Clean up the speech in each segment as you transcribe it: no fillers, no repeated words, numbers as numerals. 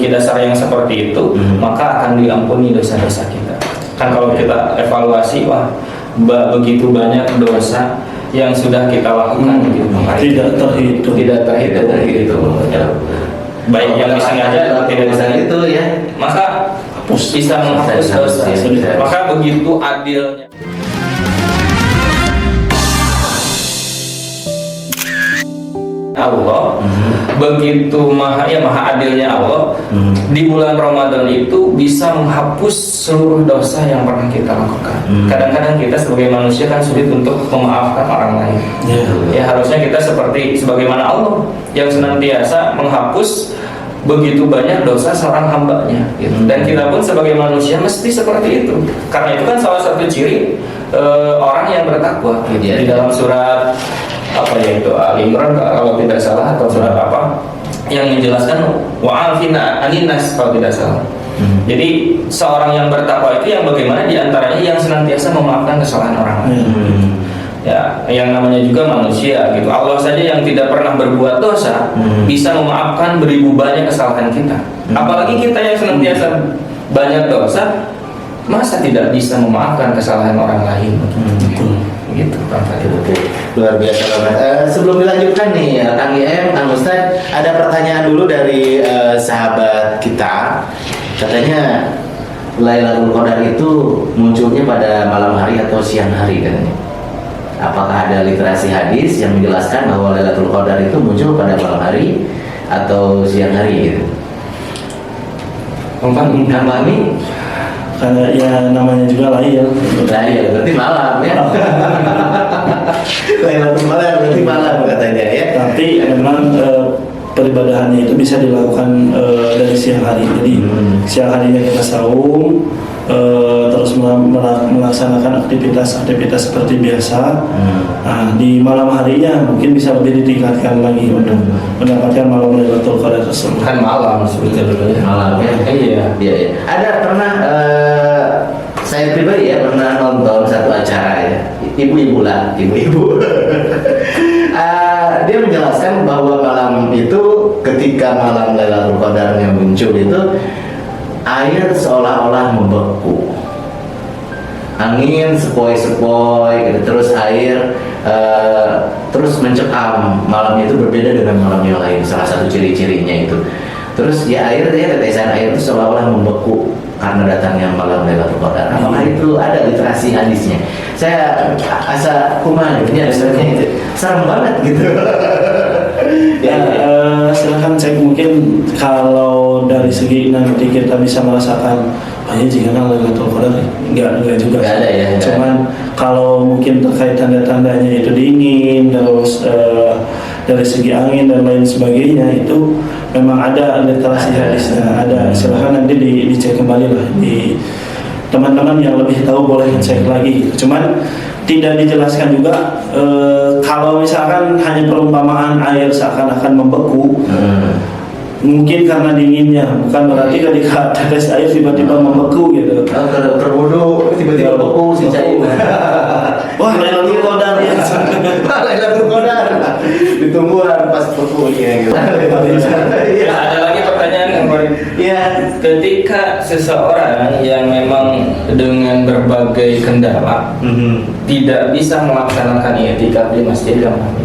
memiliki dasar yang seperti itu, maka akan diampuni dosa-dosa kita. Kan kalau kita evaluasi, wah begitu banyak dosa yang sudah kita lakukan gitu. Tidak terhitung. Ya. Baik yang disengaja atau tidak disengaja itu ya, maka bisa menghapus dosa. Maka begitu adilnya Allah, begitu maha adilnya Allah, di bulan Ramadan itu bisa menghapus seluruh dosa yang pernah kita lakukan. Kadang-kadang kita sebagai manusia kan sulit untuk memaafkan orang lain. Ya harusnya kita seperti sebagaimana Allah yang senantiasa menghapus begitu banyak dosa seorang hambanya gitu. Dan kita pun sebagai manusia mesti seperti itu, karena itu kan salah satu ciri orang yang bertakwa gitu. Di dalam surat apa ya itu Ali Imran kalau tidak salah, atau surat apa yang menjelaskan wa'afina anin nas kalau tidak salah. Jadi seorang yang bertakwa itu yang bagaimana diantaranya yang senantiasa memaafkan kesalahan orang lain. Ya, yang namanya juga manusia gitu. Allah saja yang tidak pernah berbuat dosa bisa memaafkan beribu banyak kesalahan kita. Apalagi kita yang senantiasa banyak dosa, masa tidak bisa memaafkan kesalahan orang lain? Gitu, luar biasa banget. Sebelum dilanjutkan nih, Kang IM, Kang Ustadz, ada pertanyaan dulu dari sahabat kita. Katanya Lailatul Qadar itu munculnya pada malam hari atau siang hari katanya. Apakah ada literasi hadis yang menjelaskan bahwa Lailatul Qadar itu muncul pada malam hari atau siang hari gitu? Kang Fahmi? Karena ya namanya juga Lail berarti malam ya. Lailatul Qadar berarti malam katanya ya. Tapi memang peribadahannya itu bisa dilakukan dari siang hari. Jadi siang harinya kita saum, terus melaksanakan aktivitas seperti biasa. Nah, di malam harinya mungkin bisa lebih ditingkatkan lagi untuk mendapatkan malam Lailatul Qadar tersebut. Kan malam sebetulnya. Malam ya. Iya. Ada pernah saya pribadi ya pernah nonton satu acara ya, ibu-ibu. Dia menjelaskan bahwa malam itu ketika malam Lailatul Qadarnya muncul itu air seolah-olah membeku, angin sepoi-sepoi gitu, terus air terus mencekam. Malam itu berbeda dengan malam yang lain, salah satu ciri-cirinya itu. Terus ya tetesan air itu seolah-olah membeku karena datangnya malam Lailatul Qadar. Apakah itu ada literasi hadisnya? Saya asa kuman ini ada itu serem banget gitu. Silahkan cek, mungkin kalau dari segi nanti kita bisa merasakan jika Lailatul Qadar enggak juga. Enggak ada ya. Cuman kalau mungkin terkait tanda-tandanya itu dingin, terus dari segi angin dan lain sebagainya, itu memang ada literasi hadisnya. Ada, silahkan nanti dicek kembali lah di teman-teman yang lebih tahu, boleh cek lagi. Cuman tidak dijelaskan juga kalau misalkan hanya perumpamaan air seakan-akan membeku, mungkin karena dinginnya, bukan berarti ketika tetes air tiba-tiba membeku gitu. Terwudu tiba-tiba membeku si cair. Wah, Lailatul Qadar ya. Lailatul Qadar. Ditungguan pas bekunya gitu. Ada lagi pertanyaan yang ya, ketika seseorang yang memang dengan berbagai kendala tidak bisa melaksanakan i'tikaf di Masjidil Haram,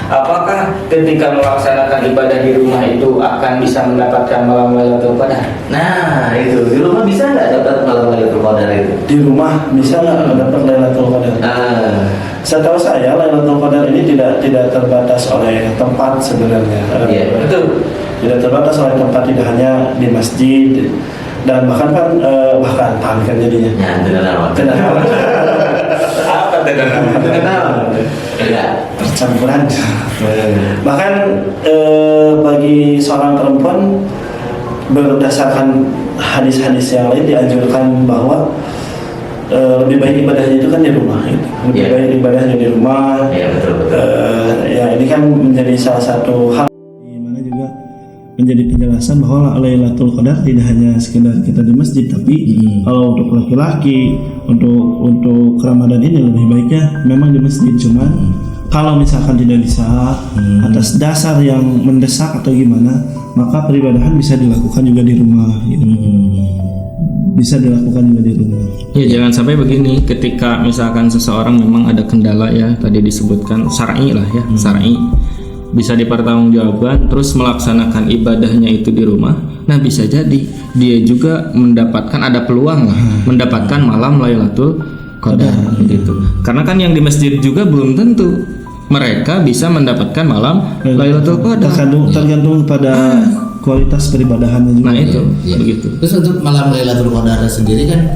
apakah ketika melaksanakan ibadah di rumah itu akan bisa mendapatkan malam Lailatul Qadar? Nah itu, di rumah bisa nggak dapat malam Lailatul Qadar itu? Di rumah bisa nggak dapat Lailatul Qadar? Setahu saya Lailatul Qadar ini tidak terbatas oleh tempat sebenarnya. Betul. Tidak terbatas oleh tempat, tidak hanya di masjid, dan bahkan kan jadinya. Ya, tidak. Apa tidak? Percampuran. Bahkan bagi seorang perempuan, berdasarkan hadis-hadis yang lain dianjurkan bahwa lebih baik ibadahnya itu kan di rumah gitu. Lebih baik ibadahnya di rumah. Betul. Ya ini kan menjadi salah satu hal di mana juga menjadi penjelasan bahwa Lailatul Qadar tidak hanya sekedar kita di masjid, tapi kalau untuk laki-laki, untuk Ramadan ini lebih baiknya memang di masjid. Cuman Kalau misalkan tidak bisa atas dasar yang mendesak atau gimana, maka peribadahan bisa dilakukan juga di rumah gitu. Bisa dilakukan juga di rumah. Ya jangan sampai begini, ketika misalkan seseorang memang ada kendala ya, tadi disebutkan syar'i lah ya, syar'i bisa dipertanggungjawabkan, terus melaksanakan ibadahnya itu di rumah. Nah bisa jadi dia juga mendapatkan, ada peluang lah mendapatkan malam Lailatul Qadar gitu. Karena kan yang di masjid juga belum tentu mereka bisa mendapatkan malam Lailatul Qadar. Tergantung pada kualitas peribadahannya juga. Nah itu begitu. Terus untuk malam Lailatul Qadar sendiri kan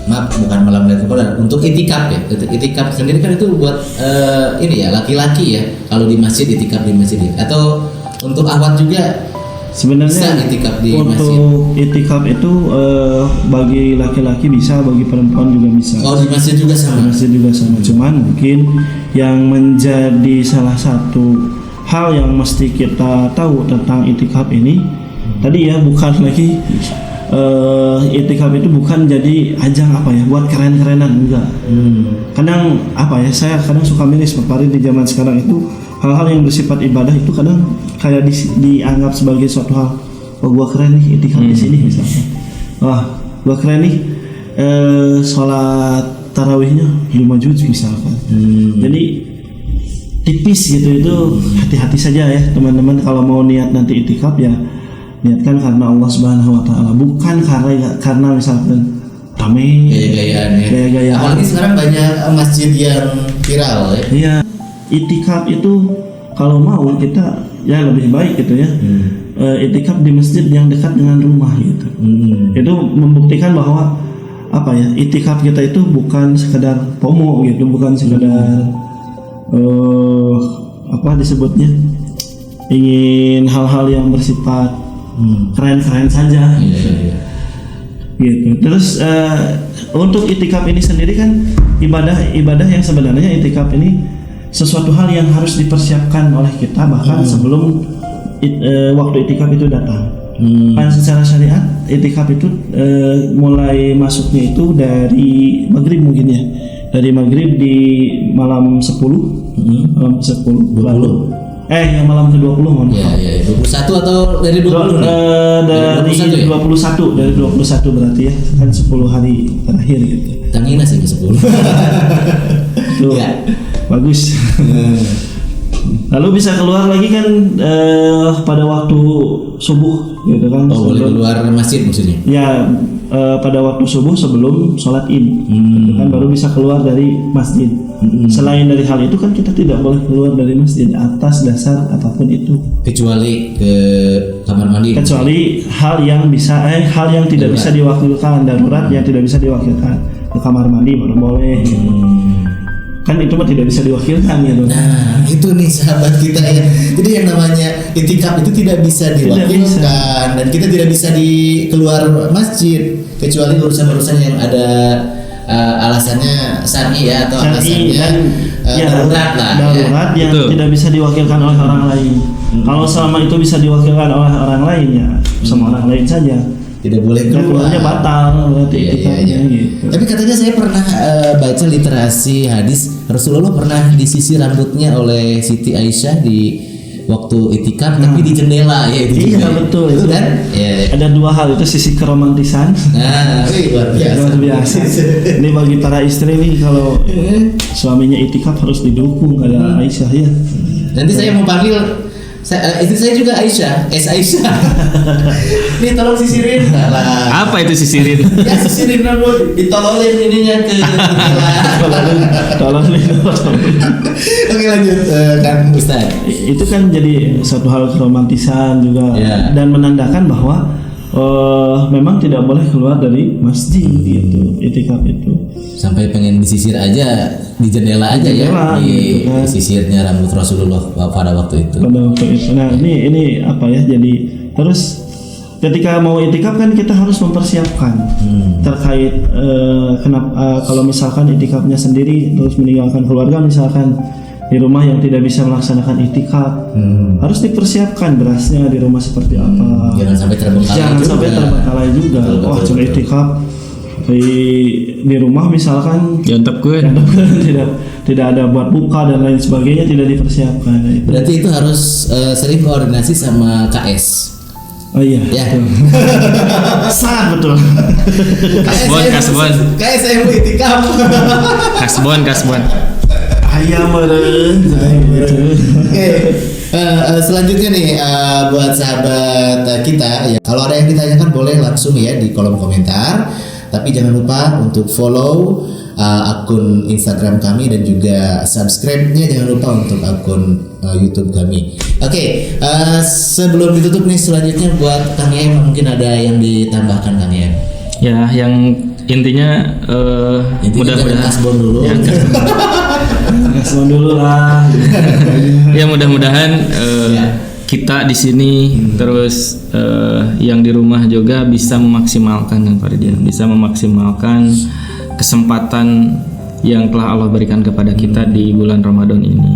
maaf, bukan malam Lailatul Qadar, untuk itikaf ya. Itikaf sendiri kan itu buat ini ya, laki-laki ya. Kalau di masjid, itikaf di masjid, atau untuk ahwat juga sebenarnya bisa itikaf di untuk masjid. itikaf itu bagi laki-laki bisa, bagi perempuan juga bisa. Oh, di masjid juga Di sama. masjid juga sama. Cuman mungkin yang menjadi salah satu hal yang mesti kita tahu tentang itikaf ini tadi ya, bukan lagi itikaf itu bukan jadi ajang apa ya buat keren-kerenan, enggak. Kadang apa ya, saya kadang suka miris kemarin di zaman sekarang itu hal-hal yang bersifat ibadah itu kadang kayak dianggap sebagai suatu hal, oh gua keren nih itikaf di sini misalnya, wah gua keren nih sholat tarawihnya 5 juz misalkan. Jadi tipis gitu, itu hati-hati saja ya teman-teman kalau mau niat nanti itikaf ya niatkan karena Allah Subhanahu wa taala, bukan karena misalkan rame Gaya-gayaan ya. Gaya-gayaan. Apalagi sekarang banyak masjid yang viral ya. Iya, itikaf itu kalau mau kita ya lebih baik gitu ya. Itikaf di masjid yang dekat dengan rumah gitu. Itu membuktikan bahwa apa ya, itikaf kita itu bukan sekedar pomo gitu, bukan sekedar apa disebutnya, ingin hal-hal yang bersifat keren-keren saja. Gitu. Terus untuk itikaf ini sendiri kan ibadah yang sebenarnya itikaf ini sesuatu hal yang harus dipersiapkan oleh kita bahkan sebelum waktu itikaf itu datang. Kan secara syariat itikaf itu mulai masuknya itu dari maghrib mungkin ya, dari maghrib di malam 10 malam 10 lalu yang malam ke-20 mohon maaf. Iya, 21 atau dari 20 nih? Dari 21 ya? 21 dari 21 berarti ya, kan 10 hari terakhir gitu. Tangina sih ke 10. Itu Ya. bagus. Lalu bisa keluar lagi kan pada waktu subuh gitu kan. Oh, boleh keluar masjid maksudnya? Ya pada waktu subuh sebelum sholat id gitu kan, baru bisa keluar dari masjid. Selain dari hal itu kan kita tidak boleh keluar dari masjid atas dasar apapun itu, Kecuali ke kamar mandi. kecuali hal yang tidak bisa diwakilkan, darurat yang tidak bisa diwakilkan, ke kamar mandi baru boleh. Kan itu mah tidak bisa diwakilkan gitu. Nah, itu nih sahabat kita ya. Jadi yang namanya itikaf itu tidak bisa diwakilkan dan kita tidak bisa keluar masjid kecuali urusan-urusan yang ada alasannya syar'i ya, atau Syar'i alasannya dan darurat lah. darurat yang Betul. tidak bisa diwakilkan oleh orang lain. Kalau selama itu bisa diwakilkan oleh orang lain ya sama orang lain saja. Tidak boleh Dan keluar. keluarnya batal berarti Iya, itikafnya iya. gitu. Tapi katanya saya pernah baca literasi hadis Rasulullah pernah disisir rambutnya oleh Siti Aisyah di waktu itikaf, tapi di jendela ya itu. Iya juga. betul Itu kan? Iya. Ada dua hal itu, sisi keromantisan Nah, luar biasa. luar biasa. Ini bagi para istri nih, kalau suaminya itikaf harus didukung kayak Aisyah ya. Nanti saya mau panggil istri saya juga Aisyah, Aisyah. Nih tolong sisirin. Alah. Apa itu sisirin? Ya sisirin rambut, ditololin ininya ke jendela. Tolong. Oke lanjut, kan Ustaz. Itu kan jadi suatu hal keromantisan juga, Ya. dan menandakan bahwa memang tidak boleh keluar dari masjid gitu, itikaf itu. Sampai pengen disisir aja di jendela aja Jendela, ya, di gitu kan. sisirnya rambut Rasulullah pada waktu itu. Pada waktu itu. Nah ini apa ya, jadi terus ketika mau itikaf kan kita harus mempersiapkan terkait kenapa kalau misalkan itikafnya sendiri terus meninggalkan keluarga, misalkan di rumah yang tidak bisa melaksanakan itikaf, harus dipersiapkan berasnya di rumah seperti apa. Jangan sampai terbengkalai Jangan juga. sampai terbengkalai juga. Betul, Wah, betul, cuma betul. itikaf di rumah misalkan Jantepkeun. tidak ada buat buka dan lain sebagainya, tidak dipersiapkan. Berarti itu harus sering koordinasi sama KS. Oh iya. Ya. Sangat betul. Kasbon. KS saya mau itikaf. Kasbon. Ayam meren. Oke. Selanjutnya nih buat sahabat kita ya, kalau ada yang ditanyakan boleh langsung ya di kolom komentar. Tapi jangan lupa untuk follow akun Instagram kami dan juga subscribe-nya jangan lupa untuk akun YouTube kami. Oke, sebelum ditutup nih selanjutnya buat Kang Em mungkin ada yang ditambahkan Kang Em. Ya, yang intinya mudah-mudahan kasbon dulu. Ya, Kasbon dulu lah. ya mudah-mudahan kita di sini terus yang di rumah juga bisa memaksimalkan yang Faridian, bisa memaksimalkan kesempatan yang telah Allah berikan kepada kita di bulan Ramadan ini,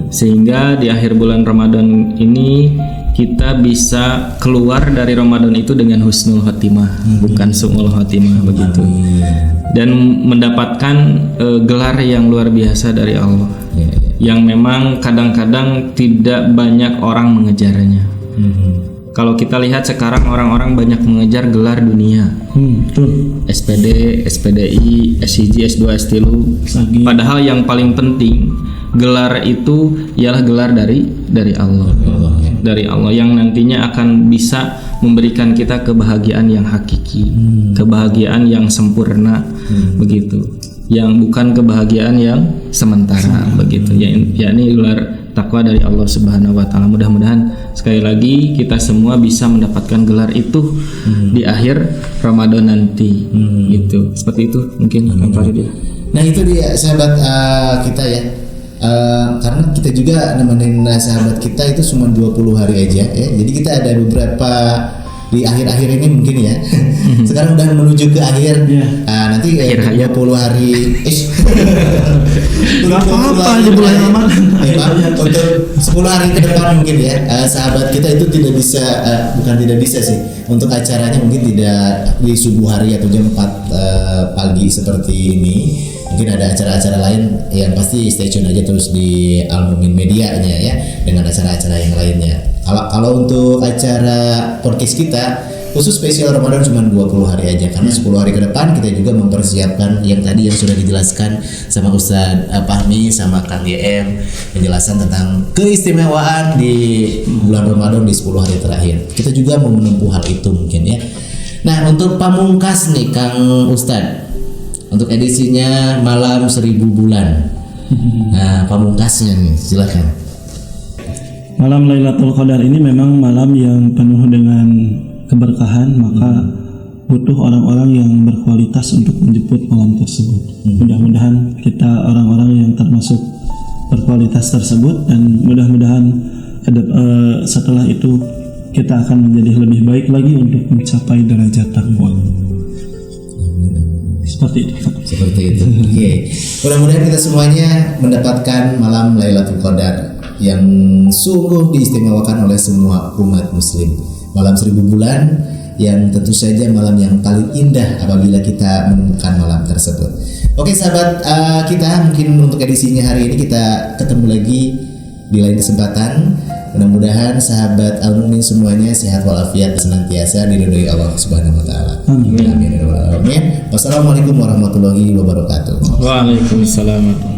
sehingga di akhir bulan Ramadan ini kita bisa keluar dari Ramadan itu dengan husnul khotimah, bukan su'ul khotimah begitu, dan mendapatkan gelar yang luar biasa dari Allah, yang memang kadang-kadang tidak banyak orang mengejarnya. Kalau kita lihat sekarang orang-orang banyak mengejar gelar dunia, Betul. SPD, SPDI, SIG, S2, S3. Padahal yang paling penting gelar itu ialah gelar dari Allah, dari Allah yang nantinya akan bisa memberikan kita kebahagiaan yang hakiki, kebahagiaan yang sempurna, begitu, yang bukan kebahagiaan yang sementara, begitu. Yakni gelar takwa dari Allah Subhanahu wa taala. Mudah-mudahan sekali lagi kita semua bisa mendapatkan gelar itu di akhir Ramadan nanti, gitu. Seperti itu mungkin Kang Farid. Nah itu dia sahabat kita ya. Karena kita juga nemenin sahabat kita itu cuma 20 hari aja ya. Jadi kita ada beberapa di akhir-akhir ini mungkin ya. Sekarang udah menuju ke akhir. Nanti Akhir hayat. 20 hari. Gak apa-apa di bulan Ramadan. Untuk 10 hari ke depan mungkin ya. Sahabat kita itu tidak bisa, bukan tidak bisa sih. Untuk acaranya mungkin tidak di subuh hari atau jam 4 pagi seperti ini. Mungkin ada acara-acara lain yang pasti stay tune aja terus di Al-Mumin Medianya ya, dengan acara-acara yang lainnya. Kalau untuk acara podcast kita khusus spesial Ramadan cuma 20 hari aja, karena 10 hari ke depan kita juga mempersiapkan yang tadi yang sudah dijelaskan sama Ustadz Fahmi sama Kang YM, penjelasan tentang keistimewaan di bulan Ramadan di 10 hari terakhir. Kita juga mau menempuh hal itu mungkin ya. Nah untuk pamungkas nih Kang Ustadz, untuk edisinya malam 1000 bulan. Nah, pamungkasnya nih, silakan. Malam Lailatul Qadar ini memang malam yang penuh dengan keberkahan, maka butuh orang-orang yang berkualitas untuk menjemput malam tersebut. Mudah-mudahan kita orang-orang yang termasuk berkualitas tersebut, dan mudah-mudahan setelah itu kita akan menjadi lebih baik lagi untuk mencapai derajat takwa. Seperti itu. Oke. Mudah-mudahan kita semuanya mendapatkan malam Lailatul Qadar yang sungguh diistimewakan oleh semua umat muslim. Malam 1000 bulan yang tentu saja malam yang paling indah apabila kita menemukan malam tersebut. Oke sahabat kita, mungkin untuk edisinya hari ini kita ketemu lagi di lain kesempatan. Mudah-mudahan sahabat Al-Mumin semuanya sehat walafiat senantiasa diridhoi Allah Subhanahu wa taala. Amin. Amin. Wassalamualaikum warahmatullahi wabarakatuh. Waalaikumsalam.